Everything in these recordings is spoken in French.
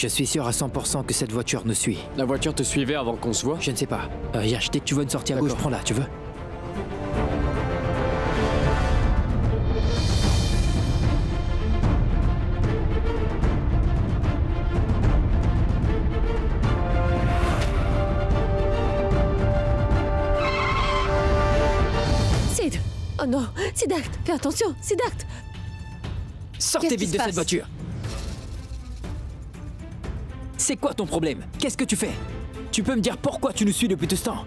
Je suis sûr à 100% que cette voiture nous suit. La voiture te suivait avant qu'on se voit? Je ne sais pas. Yash, dès que tu vois une sortie à gauche, prends-la, tu veux? Sid! Oh non! Siddharth! Fais attention! Siddharth! Sortez Qu'est-ce qui vite se de cette passe? voiture! C'est quoi ton problème? Qu'est-ce que tu fais? Tu peux me dire pourquoi tu nous suis depuis tout ce temps?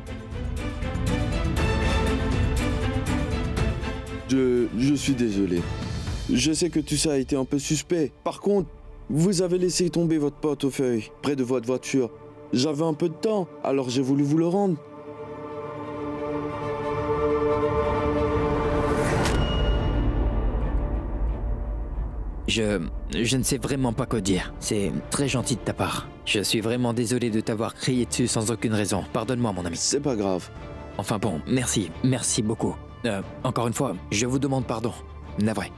Je suis désolé. Je sais que tout ça a été un peu suspect. Par contre, vous avez laissé tomber votre portefeuille près de votre voiture. J'avais un peu de temps, alors j'ai voulu vous le rendre. Je ne sais vraiment pas quoi dire. C'est très gentil de ta part. Je suis vraiment désolé de t'avoir crié dessus sans aucune raison. Pardonne-moi, mon ami. C'est pas grave. Enfin bon, merci. Merci beaucoup. Encore une fois, je vous demande pardon. Navré.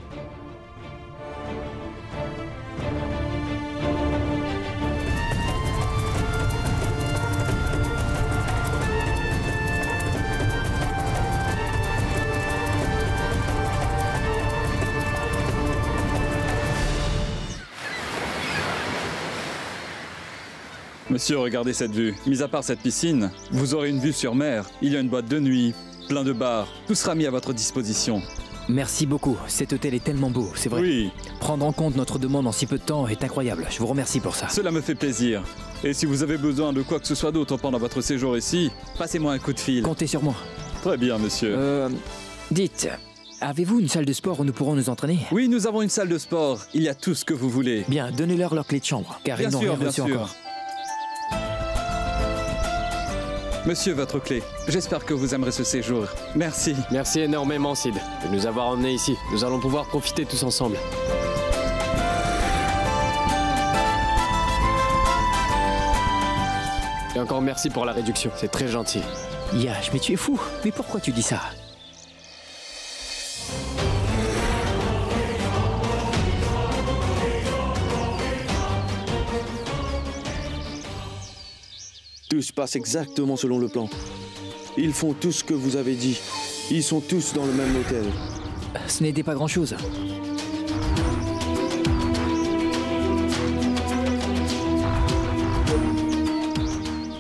Monsieur, regardez cette vue. Mis à part cette piscine, vous aurez une vue sur mer. Il y a une boîte de nuit, plein de bars. Tout sera mis à votre disposition. Merci beaucoup. Cet hôtel est tellement beau, c'est vrai. Oui, Prendre en compte notre demande en si peu de temps est incroyable. Je vous remercie pour ça. cela me fait plaisir. Et si vous avez besoin de quoi que ce soit d'autre pendant votre séjour ici, passez-moi un coup de fil. Comptez sur moi. Très bien, monsieur. Dites, avez-vous une salle de sport où nous pourrons nous entraîner? Oui, nous avons une salle de sport. Il y a tout ce que vous voulez. Bien, donnez-leur leur clé de chambre, car Bien ils n'ont sûr, rien bien reçu sûr. encore. Monsieur, votre clé. J'espère que vous aimerez ce séjour. Merci. Merci énormément, Sid, de nous avoir emmenés ici. Nous allons pouvoir profiter tous ensemble. Et encore merci pour la réduction, c'est très gentil. Yash, mais tu es fou. Mais pourquoi tu dis ça? Tout se passe exactement selon le plan. Ils font tout ce que vous avez dit. Ils sont tous dans le même hôtel. Ce n'était pas grand-chose.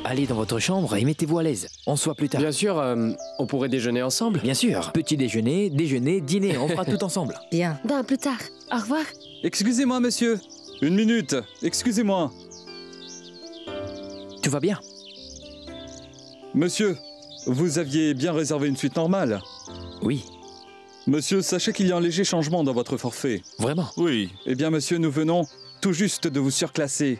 Allez dans votre chambre et mettez-vous à l'aise. On se voit plus tard. Bien sûr, on pourrait déjeuner ensemble. Bien sûr. Petit déjeuner, déjeuner, dîner, on fera tout ensemble. Bien. Ben, plus tard. Au revoir. Excusez-moi, monsieur. Une minute. Excusez-moi. Tout va bien? Monsieur, vous aviez bien réservé une suite normale. Oui. Monsieur, sachez qu'il y a un léger changement dans votre forfait. Vraiment? Oui. Eh bien, monsieur, nous venons tout juste de vous surclasser.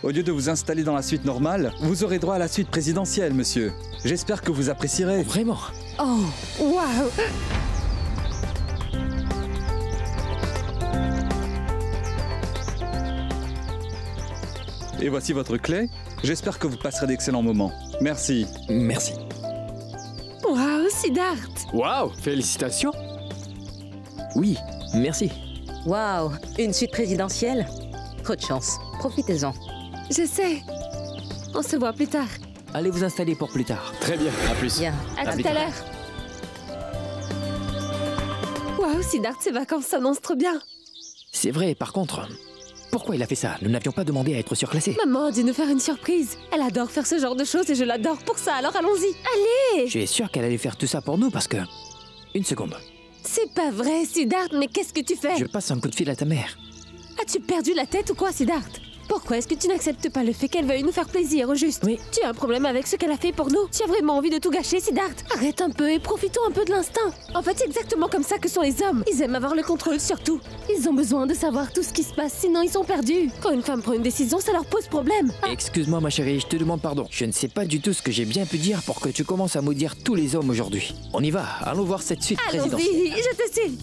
Au lieu de vous installer dans la suite normale, vous aurez droit à la suite présidentielle, monsieur. J'espère que vous apprécierez. Vraiment? Oh, waouh! Et voici votre clé. J'espère que vous passerez d'excellents moments. Merci. Merci. Waouh, Siddharth! Waouh, félicitations. Oui, merci. Waouh, une suite présidentielle? Trop de chance. Profitez-en. Je sais. On se voit plus tard. Allez vous installer pour plus tard. Très bien, à plus. Bien. À plus tout à tard. l'heure. Waouh, Siddharth, ces vacances s'annoncent trop bien. C'est vrai, par contre, pourquoi il a fait ça? Nous n'avions pas demandé à être surclassés. Maman a dû nous faire une surprise. Elle adore faire ce genre de choses et je l'adore pour ça, alors allons-y. Allez! Je suis sûr qu'elle allait faire tout ça pour nous parce que... Une seconde. C'est pas vrai, Siddharth, mais qu'est-ce que tu fais? Je passe un coup de fil à ta mère. As-tu perdu la tête ou quoi, Siddharth? Pourquoi est-ce que tu n'acceptes pas le fait qu'elle veuille nous faire plaisir, au juste? Oui. Tu as un problème avec ce qu'elle a fait pour nous? Tu as vraiment envie de tout gâcher, Siddharth? Arrête un peu et profitons un peu de l'instinct. En fait, c'est exactement comme ça que sont les hommes. Ils aiment avoir le contrôle sur tout. Ils ont besoin de savoir tout ce qui se passe, sinon ils sont perdus. Quand une femme prend une décision, ça leur pose problème. Ah, Excuse-moi ma chérie, je te demande pardon. Je ne sais pas du tout ce que j'ai bien pu dire pour que tu commences à maudire tous les hommes aujourd'hui. On y va, allons voir cette suite présidentielle. allons-y, je te suis.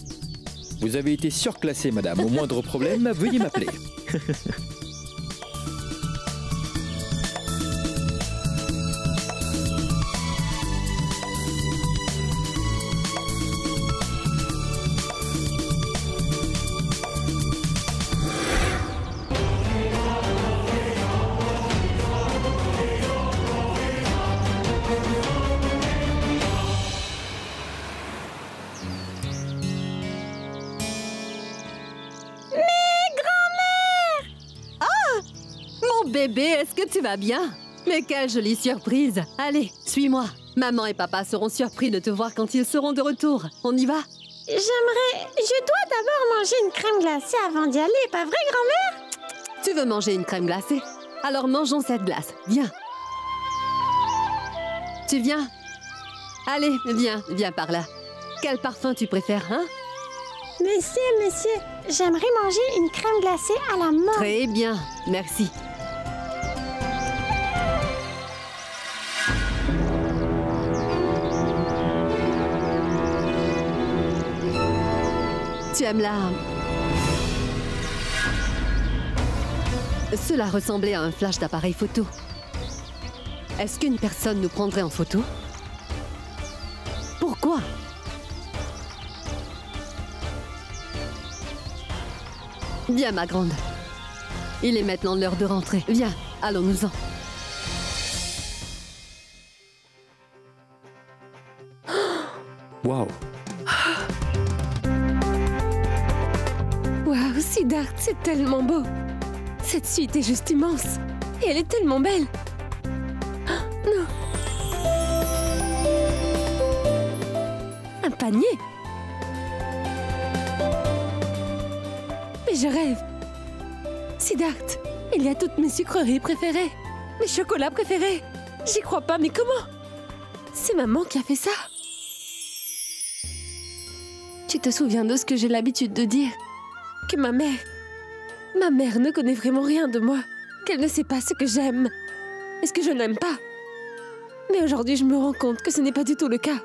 Vous avez été surclassé, madame. Au moindre problème, veuillez m'appeler. bébé, est-ce que tu vas bien? Mais quelle jolie surprise! Allez, suis-moi. Maman et papa seront surpris de te voir quand ils seront de retour. On y va? Je dois d'abord manger une crème glacée avant d'y aller, pas vrai, grand-mère? Tu veux manger une crème glacée? Alors mangeons cette glace. Viens. Tu viens? Allez, viens par là. Quel parfum tu préfères, hein? Monsieur, j'aimerais manger une crème glacée à la menthe. Très bien, merci. Tu aimes la... Cela ressemblait à un flash d'appareil photo. Est-ce qu'une personne nous prendrait en photo? Pourquoi? Viens, ma grande. Il est maintenant l'heure de rentrer. Viens, allons-nous-en. Waouh. Waouh, Siddharth, c'est tellement beau. Cette suite est juste immense. Et elle est tellement belle. Oh, non. Un panier. Mais je rêve. Siddharth, il y a toutes mes sucreries préférées. Mes chocolats préférés. J'y crois pas, mais comment? C'est maman qui a fait ça. Tu te souviens de ce que j'ai l'habitude de dire? Que ma mère ne connaît vraiment rien de moi. Qu'elle ne sait pas ce que j'aime et ce que je n'aime pas. Mais aujourd'hui, je me rends compte que ce n'est pas du tout le cas.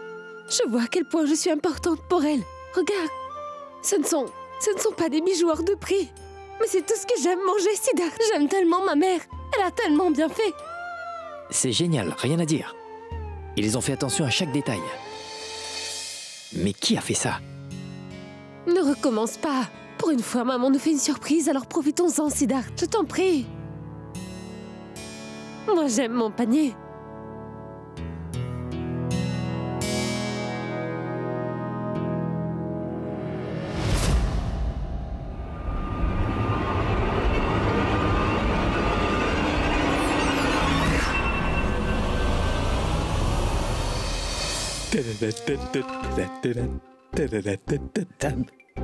Je vois à quel point je suis importante pour elle. Regarde, ce ne sont pas des bijoux hors de prix. Mais c'est tout ce que j'aime manger, Siddharth. J'aime tellement ma mère. Elle a tellement bien fait. C'est génial, rien à dire. Ils ont fait attention à chaque détail. Mais qui a fait ça? Ne recommence pas. Pour une fois, maman nous fait une surprise, alors profitons-en, Siddharth. Je t'en prie. Moi, j'aime mon panier.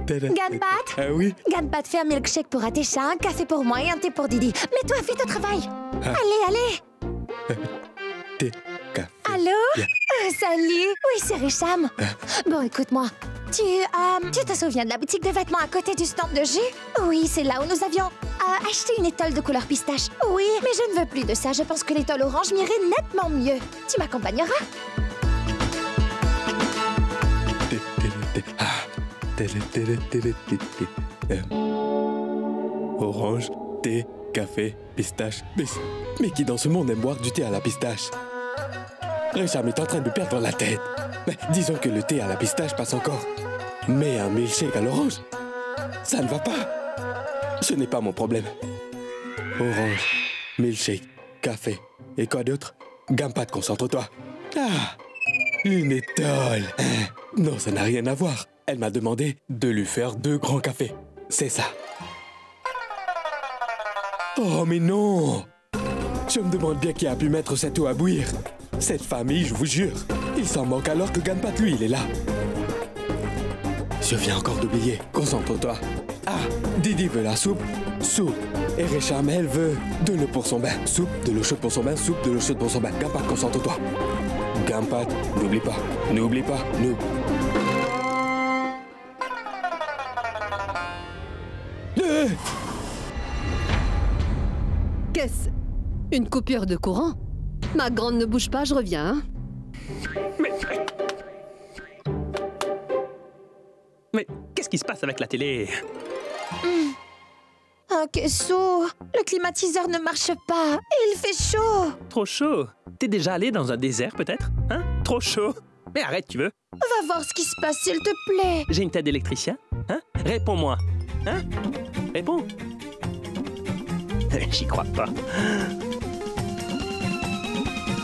Ganbat? Ah oui? Ganbat, fais un milkshake pour Atisha, un café pour moi et un thé pour Didi. Mais toi, vite au travail. Allez. Thé, café. Allô? Bien. Salut. Oui, c'est Richam. Bon, écoute-moi. Tu te souviens de la boutique de vêtements à côté du stand de jus? Oui, c'est là où nous avions acheté une étole de couleur pistache. Oui, mais je ne veux plus de ça. Je pense que l'étole orange m'irait nettement mieux. Tu m'accompagneras? Orange, thé, café, pistache. Mais qui dans ce monde aime boire du thé à la pistache? Richard est en train de perdre la tête. Mais disons que le thé à la pistache passe encore. Mais un milkshake à l'orange, ça ne va pas. Ce n'est pas mon problème. Orange, milkshake, café. Et quoi d'autre? Gampat, concentre-toi. Ah, une étole. Non, ça n'a rien à voir. Elle m'a demandé de lui faire 2 grands cafés. C'est ça. Oh, mais non! Je me demande bien qui a pu mettre cette eau à bouillir. Cette famille, je vous jure. Il s'en manque alors que Ganpat, lui, il est là. Je viens encore d'oublier. Concentre-toi. Ah, Didi veut la soupe. Soupe. Et Récham, elle veut de l'eau pour son bain. Soupe, de l'eau chaude pour son bain. Soupe, de l'eau chaude pour son bain. Ganpat, concentre-toi. Ganpat, n'oublie pas. N'oublie pas. Nous. Qu'est-ce? Une coupure de courant? Ma grande, ne bouge pas, je reviens, hein? Mais qu'est-ce qui se passe avec la télé? Oh, Kesso, le climatiseur ne marche pas. Il fait chaud. Trop chaud. T'es déjà allé dans un désert, peut-être? Hein? Trop chaud. Mais arrête, tu veux? Va voir ce qui se passe, s'il te plaît. J'ai une tête d'électricien? Hein? Réponds-moi. Hein? Réponds. J'y crois pas.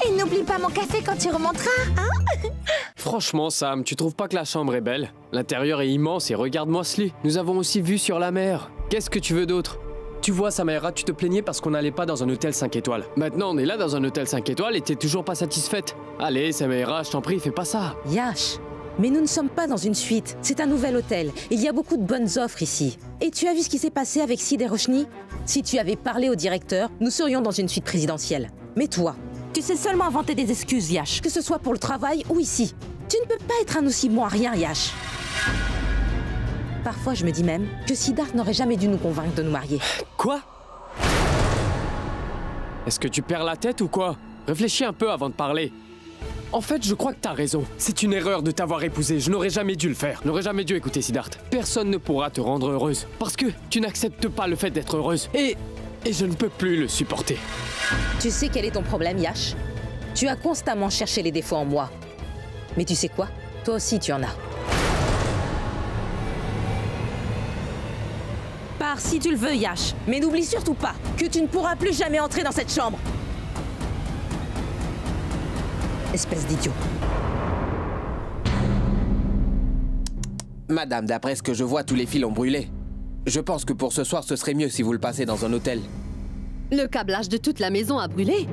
Et n'oublie pas mon café quand tu remonteras, hein? Franchement, Sam, tu trouves pas que la chambre est belle? L'intérieur est immense et regarde-moi ce lit. Nous avons aussi vue sur la mer. Qu'est-ce que tu veux d'autre? Tu vois, Samira, tu te plaignais parce qu'on n'allait pas dans un hôtel 5 étoiles. Maintenant, on est là dans un hôtel 5 étoiles et t'es toujours pas satisfaite. Allez, Samira, je t'en prie, fais pas ça. Yash, mais nous ne sommes pas dans une suite. C'est un nouvel hôtel. Il y a beaucoup de bonnes offres ici. Et tu as vu ce qui s'est passé avec Sid et Roshni? Si tu avais parlé au directeur, nous serions dans une suite présidentielle. Mais toi, tu sais seulement inventer des excuses, Yash, que ce soit pour le travail ou ici. Tu ne peux pas être un aussi bon à rien, Yash. Parfois, je me dis même que Siddharth n'aurait jamais dû nous convaincre de nous marier. Quoi? Est-ce que tu perds la tête ou quoi? Réfléchis un peu avant de parler. En fait, je crois que t'as raison. C'est une erreur de t'avoir épousée. Je n'aurais jamais dû le faire. Je n'aurais jamais dû écouter Siddharth. Personne ne pourra te rendre heureuse. Parce que tu n'acceptes pas le fait d'être heureuse. Et je ne peux plus le supporter. Tu sais quel est ton problème, Yash? Tu as constamment cherché les défauts en moi. Mais tu sais quoi? Toi aussi, tu en as. Pars si tu le veux, Yash. Mais n'oublie surtout pas que tu ne pourras plus jamais entrer dans cette chambre. Espèce d'idiot. Madame, d'après ce que je vois, tous les fils ont brûlé. Je pense que pour ce soir, ce serait mieux si vous le passez dans un hôtel. Le câblage de toute la maison a brûlé.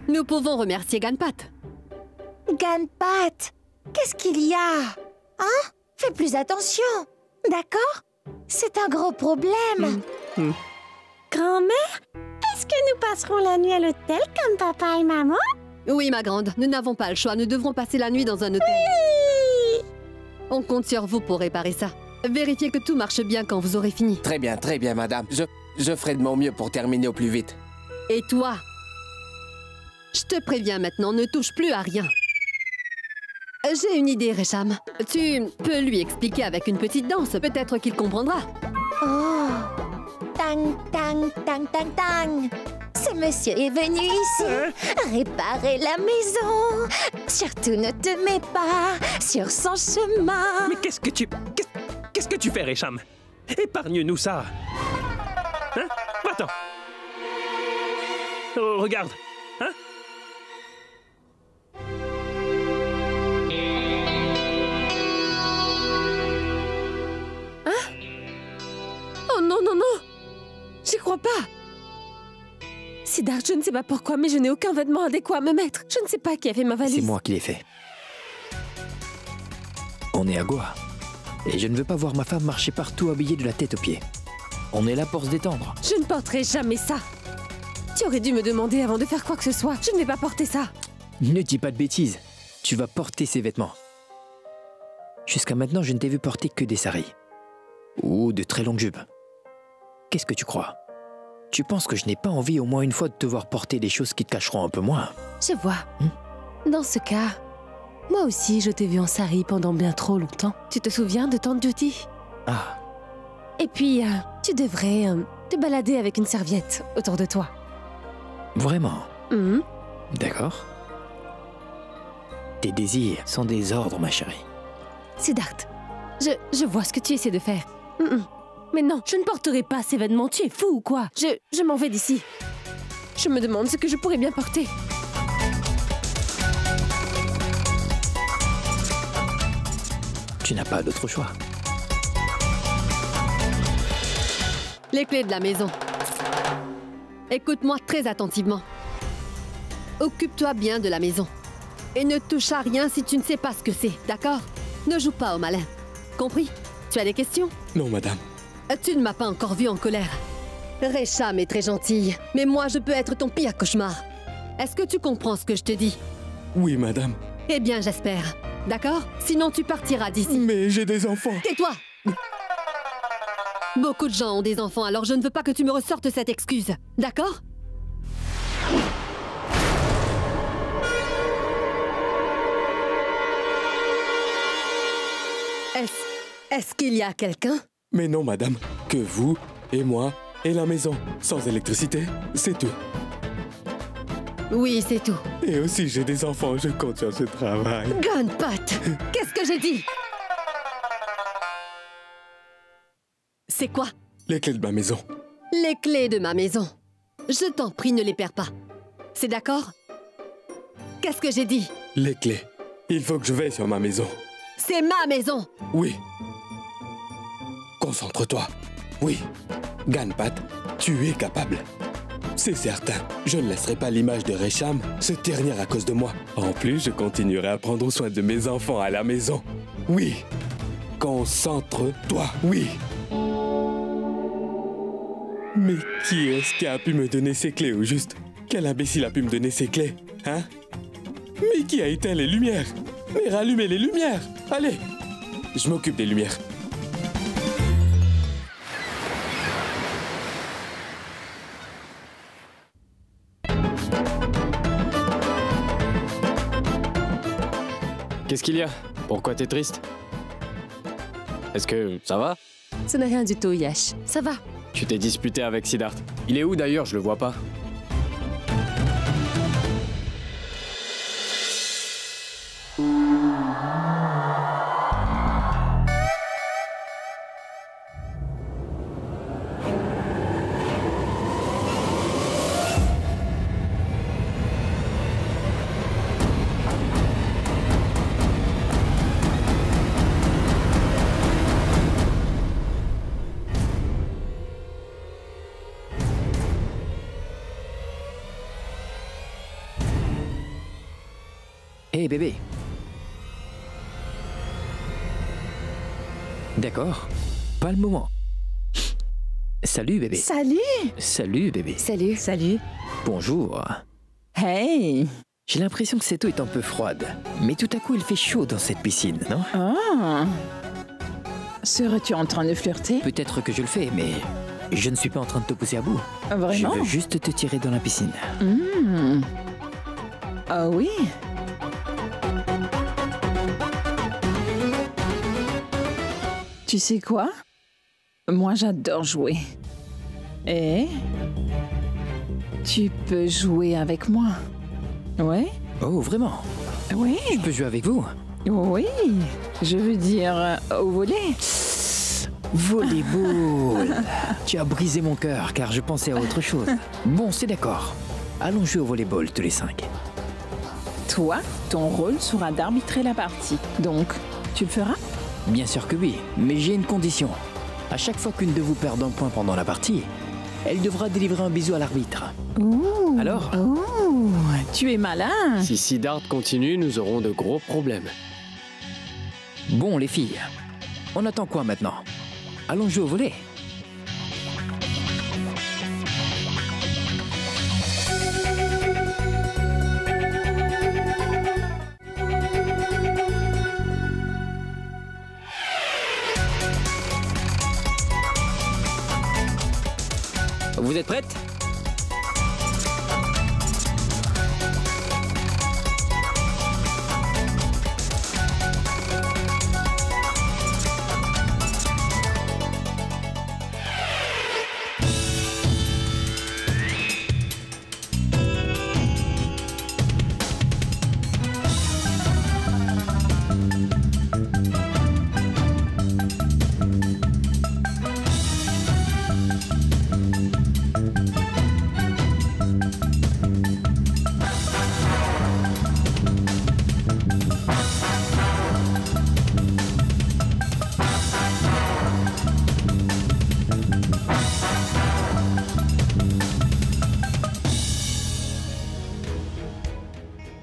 Nous pouvons remercier Ganpat. Ganpat, qu'est-ce qu'il y a? Hein? Fais plus attention, d'accord? C'est un gros problème. Grand-mère, est-ce que nous passerons la nuit à l'hôtel comme papa et maman? Oui, ma grande, nous n'avons pas le choix. Nous devrons passer la nuit dans un hôtel. Oui! On compte sur vous pour réparer ça. Vérifiez que tout marche bien quand vous aurez fini. Très bien, madame. Je ferai de mon mieux pour terminer au plus vite. Et toi? Je te préviens maintenant, ne touche plus à rien. J'ai une idée, Resham. Tu peux lui expliquer avec une petite danse. Peut-être qu'il comprendra. Oh! Tang, tang, tang, tang, tang! Ce monsieur est venu ici réparer la maison. Surtout ne te mets pas sur son chemin. Mais qu'est-ce que tu fais, Resham? Épargne-nous ça. Hein? Va-t'en. Oh, regarde. Hein? Oh non, non, non! J'y crois pas! Siddharth, je ne sais pas pourquoi, mais je n'ai aucun vêtement adéquat à me mettre. Je ne sais pas qui a fait ma valise. C'est moi qui l'ai fait. On est à Goa. Et je ne veux pas voir ma femme marcher partout habillée de la tête aux pieds. On est là pour se détendre. Je ne porterai jamais ça. Tu aurais dû me demander avant de faire quoi que ce soit. Je ne vais pas porter ça. Ne dis pas de bêtises. Tu vas porter ces vêtements. Jusqu'à maintenant, je ne t'ai vu porter que des saris. Ou de très longues jupes. Qu'est-ce que tu crois? Tu penses que je n'ai pas envie au moins une fois de te voir porter des choses qui te cacheront un peu moins? Je vois. Dans ce cas, moi aussi je t'ai vu en sari pendant bien trop longtemps. Tu te souviens de Tante Jyoti? Ah. Et puis, tu devrais te balader avec une serviette autour de toi. Vraiment? D'accord. Tes désirs sont des ordres, ma chérie. Siddharth, je vois ce que tu essaies de faire. Mais non, je ne porterai pas ces vêtements. Tu es fou ou quoi? Je m'en vais d'ici. Je me demande ce que je pourrais bien porter. Tu n'as pas d'autre choix. Les clés de la maison. Écoute-moi très attentivement. Occupe-toi bien de la maison. Et ne touche à rien si tu ne sais pas ce que c'est, d'accord? Ne joue pas au malin. Compris? Tu as des questions? Non, madame. Tu ne m'as pas encore vue en colère. Resham est très gentille, mais moi je peux être ton pire cauchemar. Est-ce que tu comprends ce que je te dis? Oui, madame. Eh bien, j'espère. D'accord? Sinon tu partiras d'ici. Mais j'ai des enfants. Tais-toi! Beaucoup de gens ont des enfants, alors je ne veux pas que tu me ressortes cette excuse. D'accord? Est-ce qu'il y a quelqu'un? Mais non, madame. Que vous, et moi, et la maison. Sans électricité, c'est tout. Oui, c'est tout. Et aussi, j'ai des enfants, je compte sur ce travail. Ganpat! Qu'est-ce que j'ai dit? C'est quoi? Les clés de ma maison. Les clés de ma maison. Je t'en prie, ne les perds pas. C'est d'accord? Qu'est-ce que j'ai dit? Les clés. Il faut que je veille sur ma maison. C'est ma maison! Oui. Concentre-toi. Oui, Ganpat, tu es capable. C'est certain, je ne laisserai pas l'image de Resham se ternir à cause de moi. En plus, je continuerai à prendre soin de mes enfants à la maison. Oui, concentre-toi, oui. Mais qui est-ce qui a pu me donner ces clés au juste? Quel imbécile a pu me donner ces clés? Hein? Mais qui a éteint les lumières? Mais rallumez les lumières! Allez! Je m'occupe des lumières. Qu'est-ce qu'il y a? Pourquoi t'es triste? Est-ce que ça va? Ce n'est rien du tout, Yash. Ça va. Tu t'es disputé avec Siddharth. Il est où d'ailleurs? Je le vois pas. Hé bébé. D'accord, pas le moment. Salut bébé. Salut. Salut bébé. Salut. Salut. Bonjour. Hey. J'ai l'impression que cette eau est un peu froide, mais tout à coup il fait chaud dans cette piscine, non? Ah. Serais-tu en train de flirter? Peut-être que je le fais, mais je ne suis pas en train de te pousser à bout. Vraiment? Je veux juste te tirer dans la piscine. Ah oui. Tu sais quoi? Moi, j'adore jouer. Et tu peux jouer avec moi. Ouais? Oh, vraiment? Oui. Je peux jouer avec vous? Oui. Je veux dire, au volley. Volleyball. Tu as brisé mon cœur, car je pensais à autre chose. Bon, c'est d'accord. Allons jouer au volleyball tous les 5. Toi, ton rôle sera d'arbitrer la partie. Donc, tu le feras? Bien sûr que oui, mais j'ai une condition. À chaque fois qu'une de vous perd un point pendant la partie, elle devra délivrer un bisou à l'arbitre. Ouh. Alors? Ouh, tu es malin. Si Siddharth continue, nous aurons de gros problèmes. Bon, les filles, on attend quoi maintenant? Allons jouer au volley. Vous êtes prêtes?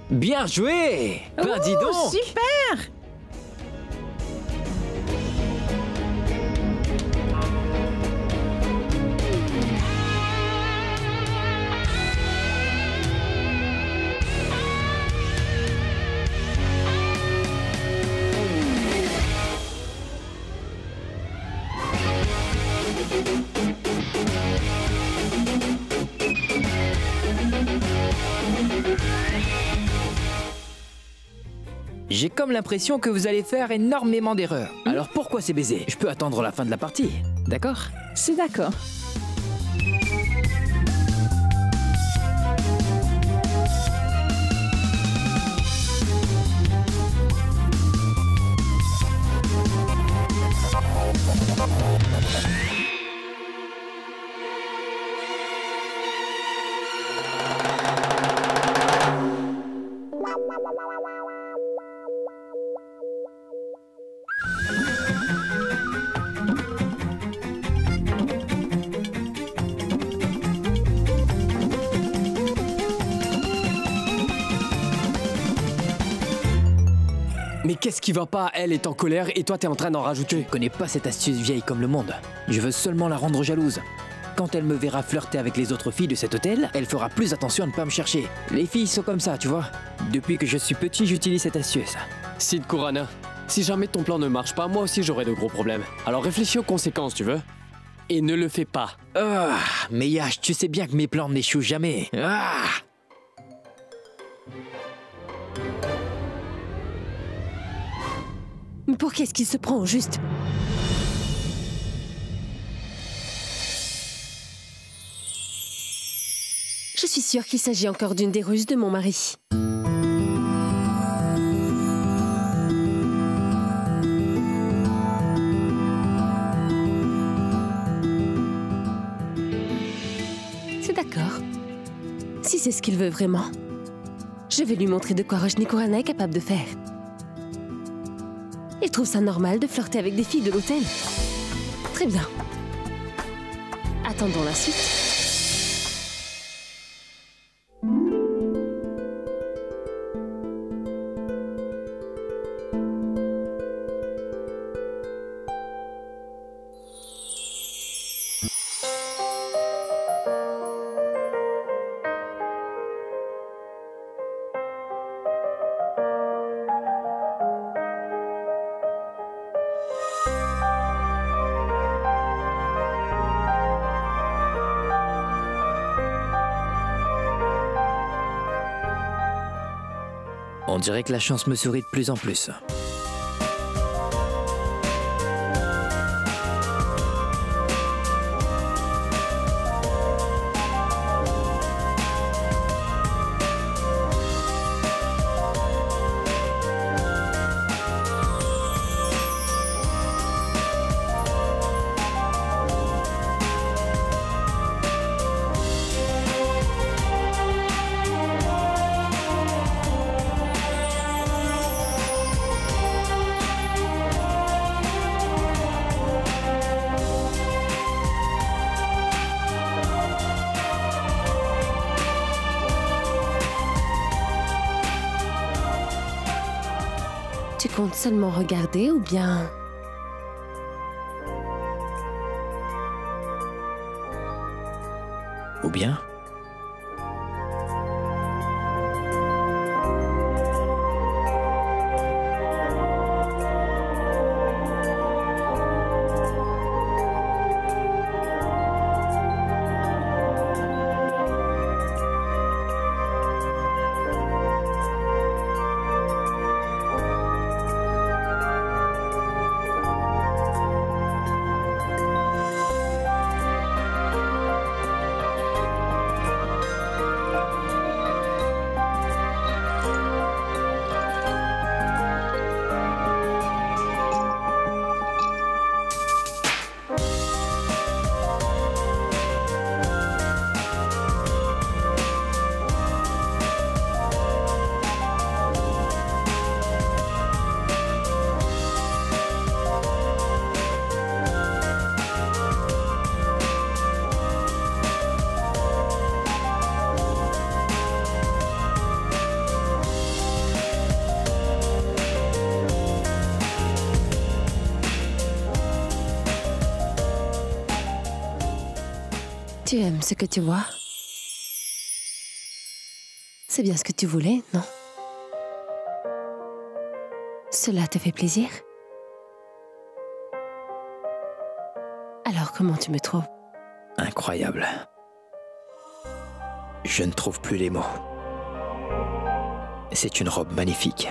Bien joué! Ben dis donc! Super! J'ai comme l'impression que vous allez faire énormément d'erreurs. Alors pourquoi ces baisers? Je peux attendre la fin de la partie, d'accord? C'est d'accord. Mais qu'est-ce qui va pas? Elle est en colère et toi t'es en train d'en rajouter. Je connais pas cette astuce vieille comme le monde. Je veux seulement la rendre jalouse. Quand elle me verra flirter avec les autres filles de cet hôtel, elle fera plus attention à ne pas me chercher. Les filles sont comme ça, tu vois. Depuis que je suis petit, j'utilise cette astuce. Sid Kurana, si jamais ton plan ne marche pas, moi aussi j'aurai de gros problèmes. Alors réfléchis aux conséquences, tu veux? Et ne le fais pas. Ah, mais Yash, tu sais bien que mes plans n'échouent jamais. Ah! Mais pour qu'est-ce qu'il se prend au juste? Je suis sûre qu'il s'agit encore d'une des ruses de mon mari. C'est d'accord. Si c'est ce qu'il veut vraiment, je vais lui montrer de quoi Roshni Kurana est capable de faire. Il trouve ça normal de flirter avec des filles de l'hôtel. Très bien. Attendons la suite. On dirait que la chance me sourit de plus en plus. Tu comptes seulement regarder ou bien... Ou bien... Tu aimes ce que tu vois? C'est bien ce que tu voulais, non? Cela te fait plaisir? Alors comment tu me trouves? Incroyable. Je ne trouve plus les mots. C'est une robe magnifique.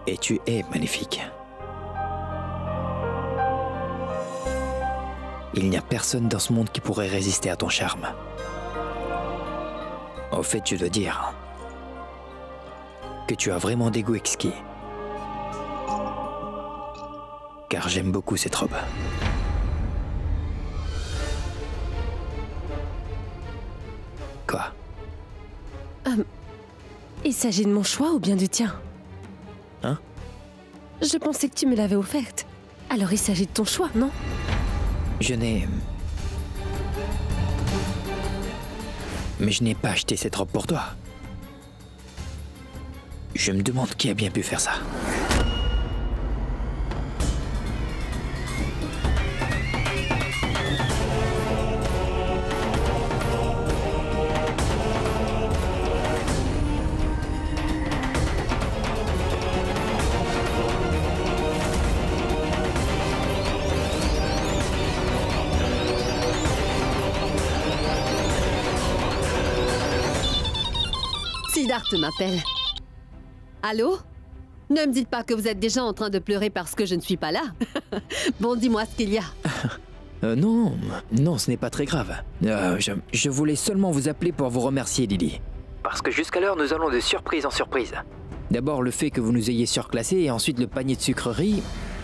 Et tu es magnifique. Il n'y a personne dans ce monde qui pourrait résister à ton charme. Au fait, je dois dire que tu as vraiment des goûts exquis. Car j'aime beaucoup cette robe. Quoi? Il s'agit de mon choix ou bien du tien? Hein? Je pensais que tu me l'avais offerte. Alors il s'agit de ton choix, non? Je n'ai... Mais je n'ai pas acheté cette robe pour toi. Je me demande qui a bien pu faire ça. Siddharth m'appelle. Allô? Ne me dites pas que vous êtes déjà en train de pleurer parce que je ne suis pas là. Bon, dis-moi ce qu'il y a. Non, ce n'est pas très grave. Je voulais seulement vous appeler pour vous remercier, Lily. Parce que jusqu'alors, nous allons de surprise en surprise. D'abord le fait que vous nous ayez surclassés, et ensuite le panier de sucreries,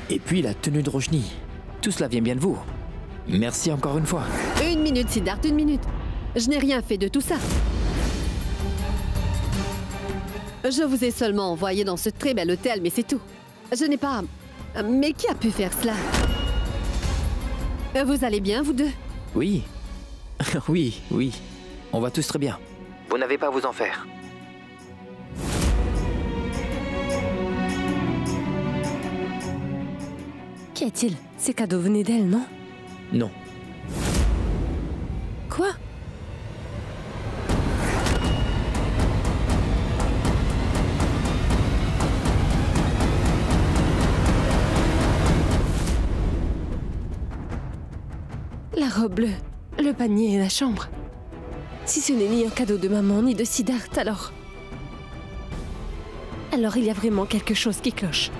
et puis la tenue de Roshni. Tout cela vient bien de vous. Merci encore une fois. Une minute, Siddharth, une minute. Je n'ai rien fait de tout ça. Je vous ai seulement envoyé dans ce très bel hôtel, mais c'est tout. Je n'ai pas... Mais qui a pu faire cela? Vous allez bien, vous deux? Oui. Oui. On va tous très bien. Vous n'avez pas à vous en faire. Qu'y a-t-il? Ces cadeaux venaient d'elle, non? Non. Quoi? La robe bleue, le panier et la chambre. Si ce n'est ni un cadeau de maman ni de Siddharth, alors... Alors il y a vraiment quelque chose qui cloche.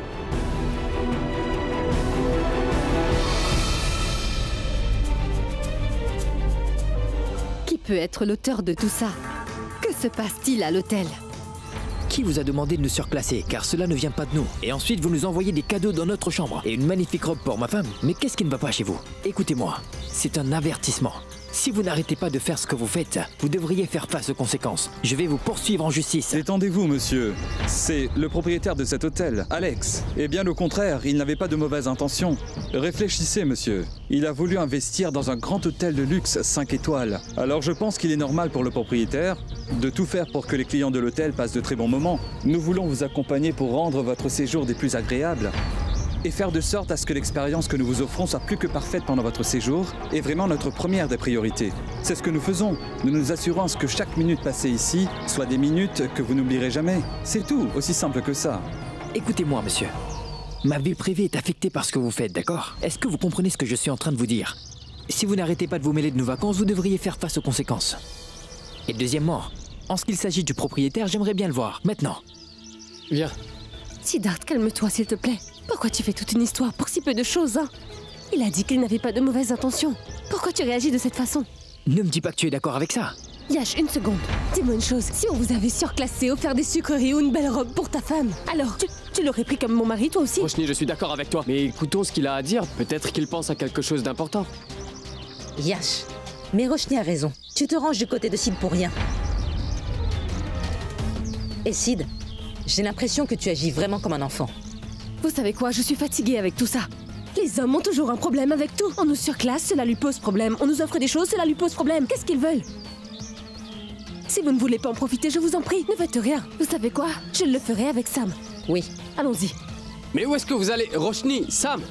Qui peut être l'auteur de tout ça? Que se passe-t-il à l'hôtel? Qui vous a demandé de nous surclasser? Car cela ne vient pas de nous. Et ensuite, vous nous envoyez des cadeaux dans notre chambre. Et une magnifique robe pour ma femme. Mais qu'est-ce qui ne va pas chez vous? Écoutez-moi, c'est un avertissement. Si vous n'arrêtez pas de faire ce que vous faites, vous devriez faire face aux conséquences. Je vais vous poursuivre en justice. Détendez-vous, monsieur. C'est le propriétaire de cet hôtel, Alex. Et bien au contraire, il n'avait pas de mauvaises intentions. Réfléchissez, monsieur. Il a voulu investir dans un grand hôtel de luxe 5 étoiles. Alors je pense qu'il est normal pour le propriétaire de tout faire pour que les clients de l'hôtel passent de très bons moments. Nous voulons vous accompagner pour rendre votre séjour des plus agréables. Et faire de sorte à ce que l'expérience que nous vous offrons soit plus que parfaite pendant votre séjour est vraiment notre première des priorités. C'est ce que nous faisons. Nous nous assurons à ce que chaque minute passée ici soit des minutes que vous n'oublierez jamais. C'est tout, aussi simple que ça. Écoutez-moi, monsieur. Ma vie privée est affectée par ce que vous faites, d'accord? Est-ce que vous comprenez ce que je suis en train de vous dire? Si vous n'arrêtez pas de vous mêler de nos vacances, vous devriez faire face aux conséquences. Et deuxièmement, en ce qu'il s'agit du propriétaire, j'aimerais bien le voir, maintenant. Viens. Siddharth, calme-toi, s'il te plaît. Pourquoi tu fais toute une histoire pour si peu de choses, hein? Il a dit qu'il n'avait pas de mauvaises intentions. Pourquoi tu réagis de cette façon? Ne me dis pas que tu es d'accord avec ça. Yash, une seconde. Dis-moi une chose. Si on vous avait surclassé, offert des sucreries ou une belle robe pour ta femme, alors tu l'aurais pris comme mon mari, toi aussi? Roshni, je suis d'accord avec toi. Mais écoutons ce qu'il a à dire. Peut-être qu'il pense à quelque chose d'important. Yash, mais Roshni a raison. Tu te ranges du côté de Sid pour rien. Et Sid, j'ai l'impression que tu agis vraiment comme un enfant. Vous savez quoi, je suis fatiguée avec tout ça. Les hommes ont toujours un problème avec tout. On nous surclasse, cela lui pose problème. On nous offre des choses, cela lui pose problème. Qu'est-ce qu'ils veulent? Si vous ne voulez pas en profiter, je vous en prie, ne faites rien. Vous savez quoi? Je le ferai avec Sam. Oui. Allons-y. Mais où est-ce que vous allez? Roshni, Sam,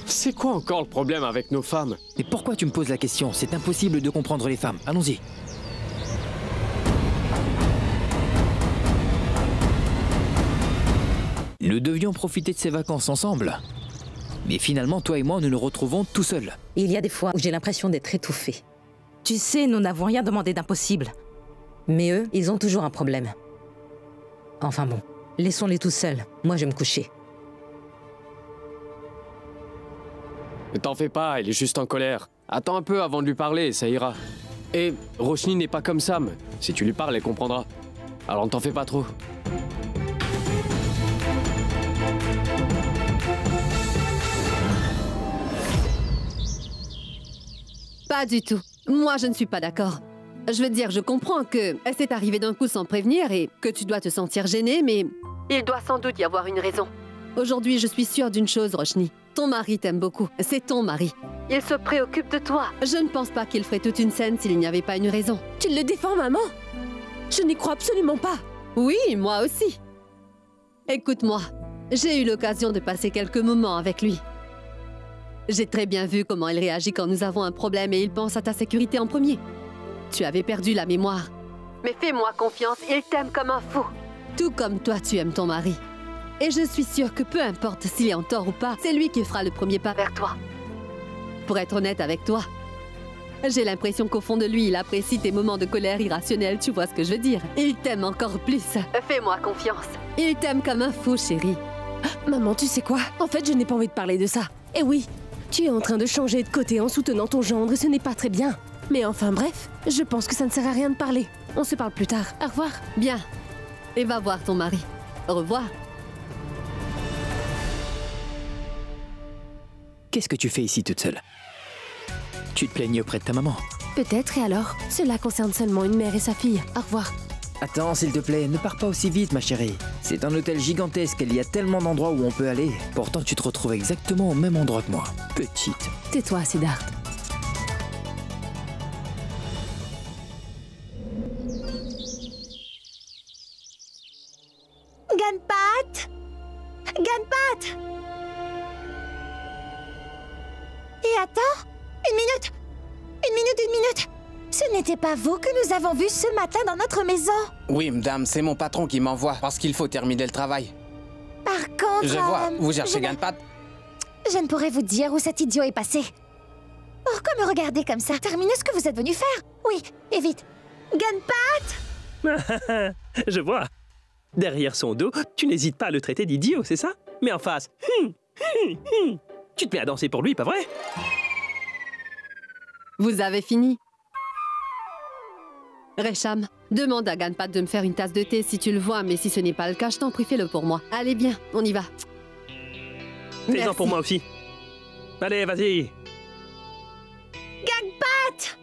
c'est quoi encore le problème avec nos femmes? Et pourquoi tu me poses la question? C'est impossible de comprendre les femmes. Allons-y. Nous devions profiter de ces vacances ensemble. Mais finalement, toi et moi, nous nous retrouvons tout seuls. Il y a des fois où j'ai l'impression d'être étouffée. Tu sais, nous n'avons rien demandé d'impossible. Mais eux, ils ont toujours un problème. Enfin bon, laissons-les tout seuls. Moi, je vais me coucher. Ne t'en fais pas, il est juste en colère. Attends un peu avant de lui parler, ça ira. Et Roshni n'est pas comme Sam. Si tu lui parles, elle comprendra. Alors ne t'en fais pas trop. Pas du tout. Moi, je ne suis pas d'accord. Je veux dire, je comprends que c'est arrivé d'un coup sans prévenir et que tu dois te sentir gênée, mais il doit sans doute y avoir une raison. Aujourd'hui, je suis sûre d'une chose, Roshni. Ton mari t'aime beaucoup. C'est ton mari. Il se préoccupe de toi. Je ne pense pas qu'il ferait toute une scène s'il n'y avait pas une raison. Tu le défends, maman? Je n'y crois absolument pas. Oui, moi aussi. Écoute-moi, j'ai eu l'occasion de passer quelques moments avec lui. J'ai très bien vu comment il réagit quand nous avons un problème et il pense à ta sécurité en premier. Tu avais perdu la mémoire. Mais fais-moi confiance, il t'aime comme un fou. Tout comme toi, tu aimes ton mari. Et je suis sûre que peu importe s'il est en tort ou pas, c'est lui qui fera le premier pas vers toi. Pour être honnête avec toi, j'ai l'impression qu'au fond de lui, il apprécie tes moments de colère irrationnelle, tu vois ce que je veux dire. Il t'aime encore plus. Fais-moi confiance. Il t'aime comme un fou, chérie. Maman, tu sais quoi? En fait, je n'ai pas envie de parler de ça. Et oui, tu es en train de changer de côté en soutenant ton gendre et ce n'est pas très bien. Mais enfin bref, je pense que ça ne sert à rien de parler. On se parle plus tard. Au revoir. Bien. Et va voir ton mari. Au revoir. Qu'est-ce que tu fais ici toute seule? Tu te plaignais auprès de ta maman? Peut-être, et alors? Cela concerne seulement une mère et sa fille. Au revoir. Attends, s'il te plaît, ne pars pas aussi vite, ma chérie. C'est un hôtel gigantesque, il y a tellement d'endroits où on peut aller. Pourtant, tu te retrouves exactement au même endroit que moi. Petite. Tais-toi, Siddharth. Ganpat! Ganpat! Et attends! Une minute! Une minute! Ce n'était pas vous que nous avons vu ce matin dans notre maison! Oui, madame, c'est mon patron qui m'envoie parce qu'il faut terminer le travail. Par contre... Je vois, vous cherchez Ganpat? Je ne pourrais vous dire où cet idiot est passé. Pourquoi me regarder comme ça? Terminez ce que vous êtes venu faire! Oui, et vite! Ganpat! Je vois. Derrière son dos, tu n'hésites pas à le traiter d'idiot, c'est ça? Mais en face, tu te mets à danser pour lui, pas vrai? Vous avez fini? Resham, demande à Ganpat de me faire une tasse de thé si tu le vois, mais si ce n'est pas le cas, je t'en prie, fais-le pour moi. Allez, bien, on y va. Fais-en pour moi aussi. Allez, vas-y. Ganpat!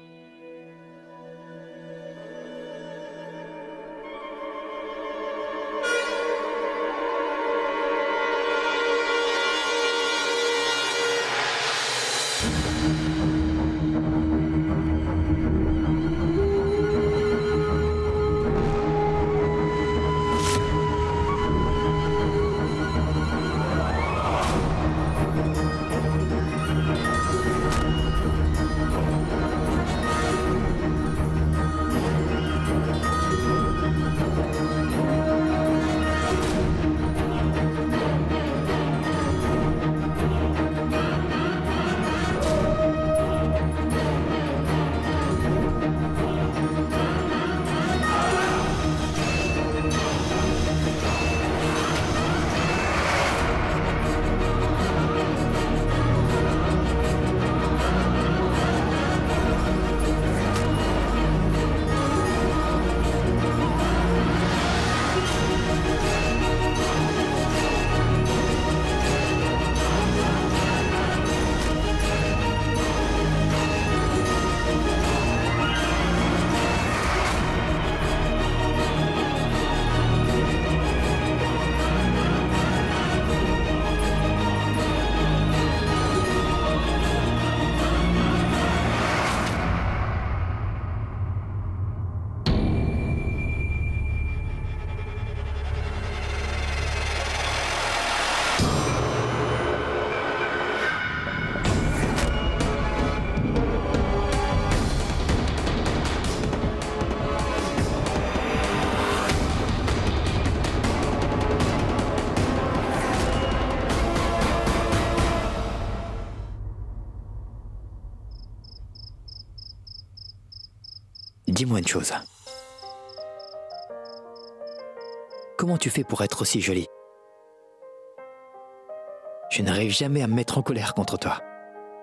Dis-moi une chose. Comment tu fais pour être aussi jolie? Je n'arrive jamais à me mettre en colère contre toi.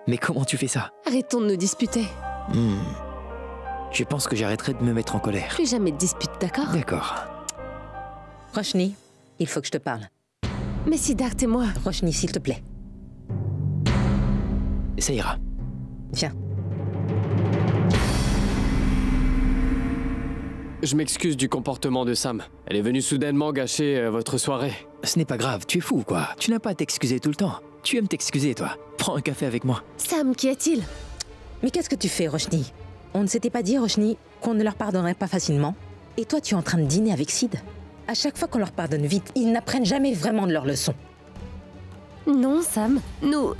Mais comment tu fais ça? Arrêtons de nous disputer. Je pense que j'arrêterai de me mettre en colère. Plus jamais de dispute, d'accord? D'accord. Roshni, il faut que je te parle. Mais Siddharth et moi... Roshni, s'il te plaît. Ça ira. Viens. Je m'excuse du comportement de Sam. Elle est venue soudainement gâcher votre soirée. Ce n'est pas grave, tu es fou ou quoi? Tu n'as pas à t'excuser tout le temps. Tu aimes t'excuser, toi. Prends un café avec moi. Sam, qu'y a-t-il? Mais qu'est-ce que tu fais, Roshni? On ne s'était pas dit, Roshni, qu'on ne leur pardonnerait pas facilement? Et toi, tu es en train de dîner avec Sid? À chaque fois qu'on leur pardonne vite, ils n'apprennent jamais vraiment de leur leçon. Non, Sam. Nous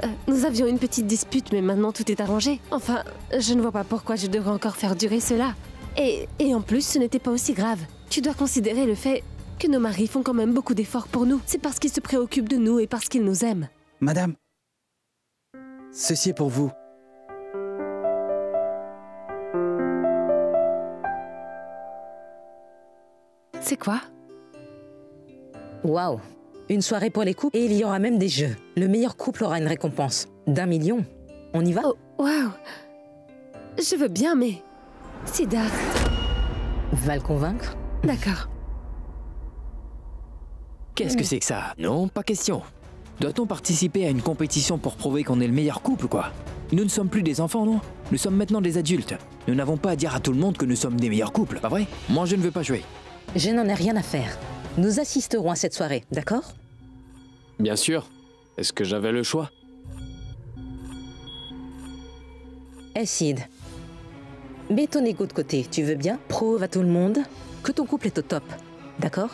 avions une petite dispute, mais maintenant tout est arrangé. Enfin, je ne vois pas pourquoi je devrais encore faire durer cela. Et en plus, ce n'était pas aussi grave. Tu dois considérer le fait que nos maris font quand même beaucoup d'efforts pour nous. C'est parce qu'ils se préoccupent de nous et parce qu'ils nous aiment. Madame, ceci est pour vous. C'est quoi? Waouh! Une soirée pour les couples et il y aura même des jeux. Le meilleur couple aura une récompense d'1 million. On y va? Oh, waouh! Je veux bien, mais... Siddharth... Va le convaincre? D'accord. Qu'est-ce que c'est que ça? Non, pas question. Doit-on participer à une compétition pour prouver qu'on est le meilleur couple, quoi? Nous ne sommes plus des enfants, non? Nous sommes maintenant des adultes. Nous n'avons pas à dire à tout le monde que nous sommes des meilleurs couples, pas vrai? Moi, je ne veux pas jouer. Je n'en ai rien à faire. Nous assisterons à cette soirée, d'accord? Bien sûr. Est-ce que j'avais le choix? Hey Sid, mets ton ego de côté, tu veux bien? Prouve à tout le monde que ton couple est au top, d'accord?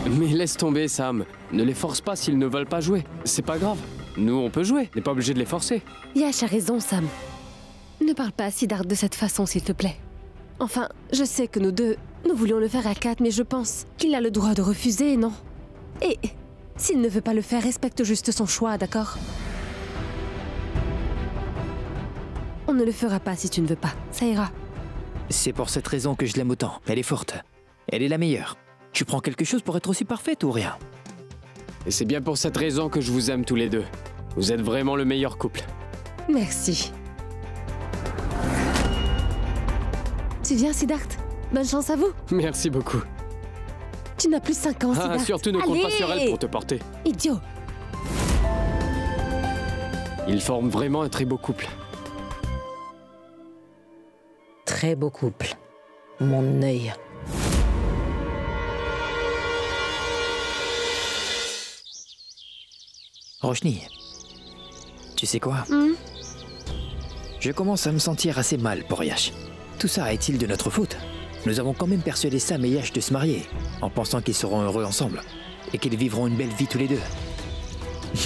Mais laisse tomber, Sam. Ne les force pas s'ils ne veulent pas jouer. C'est pas grave. Nous, on peut jouer. On n'est pas obligé de les forcer. Yash a raison, Sam. Ne parle pas à Siddharth de cette façon, s'il te plaît. Enfin, je sais que nous deux, nous voulions le faire à 4, mais je pense qu'il a le droit de refuser, non? Et s'il ne veut pas le faire, respecte juste son choix, d'accord? On ne le fera pas si tu ne veux pas. Ça ira. C'est pour cette raison que je l'aime autant. Elle est forte. Elle est la meilleure. Tu prends quelque chose pour être aussi parfaite ou rien? Et c'est bien pour cette raison que je vous aime tous les deux. Vous êtes vraiment le meilleur couple. Merci. Tu viens, Siddharth? Bonne chance à vous. Merci beaucoup. Tu n'as plus 5 ans, Siddharth. Surtout ne compte pas sur elle pour te porter. Idiot. Ils forment vraiment un très beau couple. Très beau couple. Mon œil. Roshni, tu sais quoi? Je commence à me sentir assez mal pour Yash. Tout ça est-il de notre faute? Nous avons quand même persuadé Sam et Yash de se marier, en pensant qu'ils seront heureux ensemble, et qu'ils vivront une belle vie tous les deux.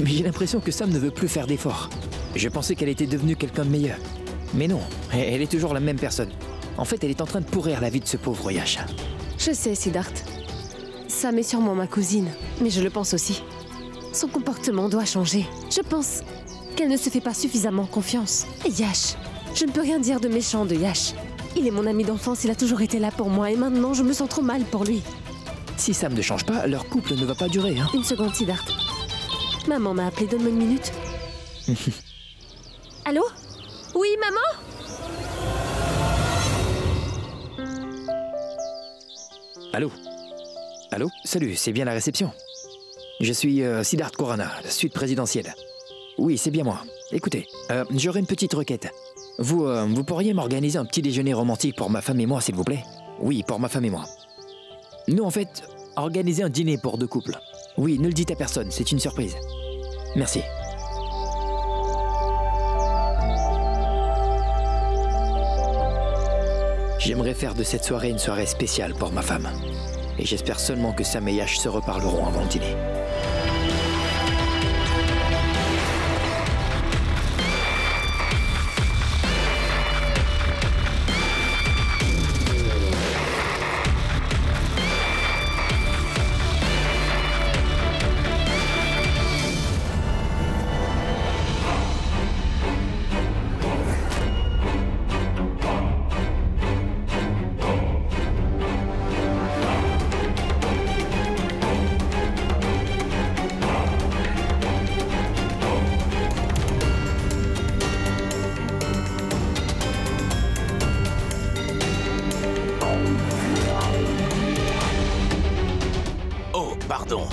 Mais j'ai l'impression que Sam ne veut plus faire d'efforts. Je pensais qu'elle était devenue quelqu'un de meilleur. Mais non, elle est toujours la même personne. En fait, elle est en train de pourrir la vie de ce pauvre Yash. Je sais, Siddharth. Sam est sûrement ma cousine, mais je le pense aussi. Son comportement doit changer. Je pense qu'elle ne se fait pas suffisamment confiance. Et Yash, je ne peux rien dire de méchant de Yash. Il est mon ami d'enfance, il a toujours été là pour moi et maintenant je me sens trop mal pour lui. Si Sam ne change pas, leur couple ne va pas durer, hein. Une seconde, Siddharth. Maman m'a appelé, donne-moi une minute. Allô? Oui, maman? Allô? Allô? Salut, c'est bien la réception. Je suis Siddharth Khorana, suite présidentielle. Oui, c'est bien moi. Écoutez, j'aurais une petite requête. Vous pourriez m'organiser un petit déjeuner romantique pour ma femme et moi, s'il vous plaît? Oui, pour ma femme et moi. Nous, en fait, organiser un dîner pour 2 couples. Oui, ne le dites à personne, c'est une surprise. Merci. J'aimerais faire de cette soirée une soirée spéciale pour ma femme. Et j'espère seulement que Sam et Yash se reparleront avant le dîner. Pardon.